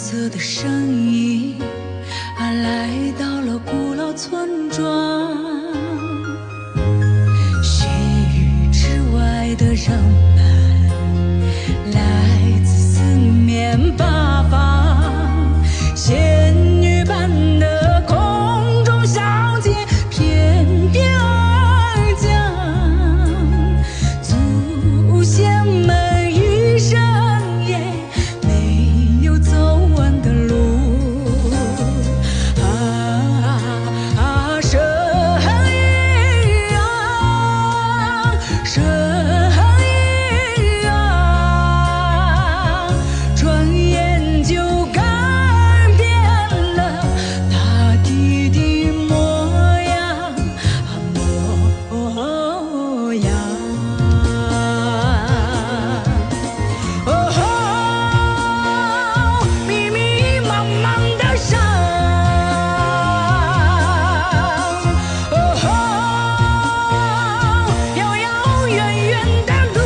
色的身影来到了古老村庄。血雨之外的人们来自四面八方，仙女般的空中小姐翩翩而降，祖先们余生也没有走完的路啊，神啊，神啊，转眼就改变了大地的模样，模样。密密茫茫的山，遥遥远远的路，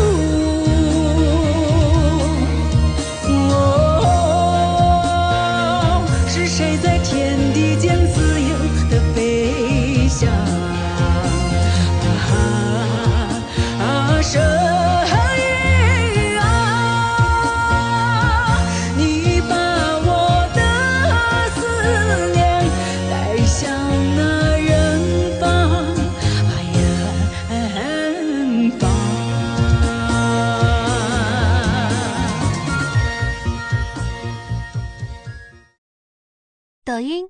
是谁在天地间自由地飞翔？神啊，你把我的思念带向那远方，远方。抖音、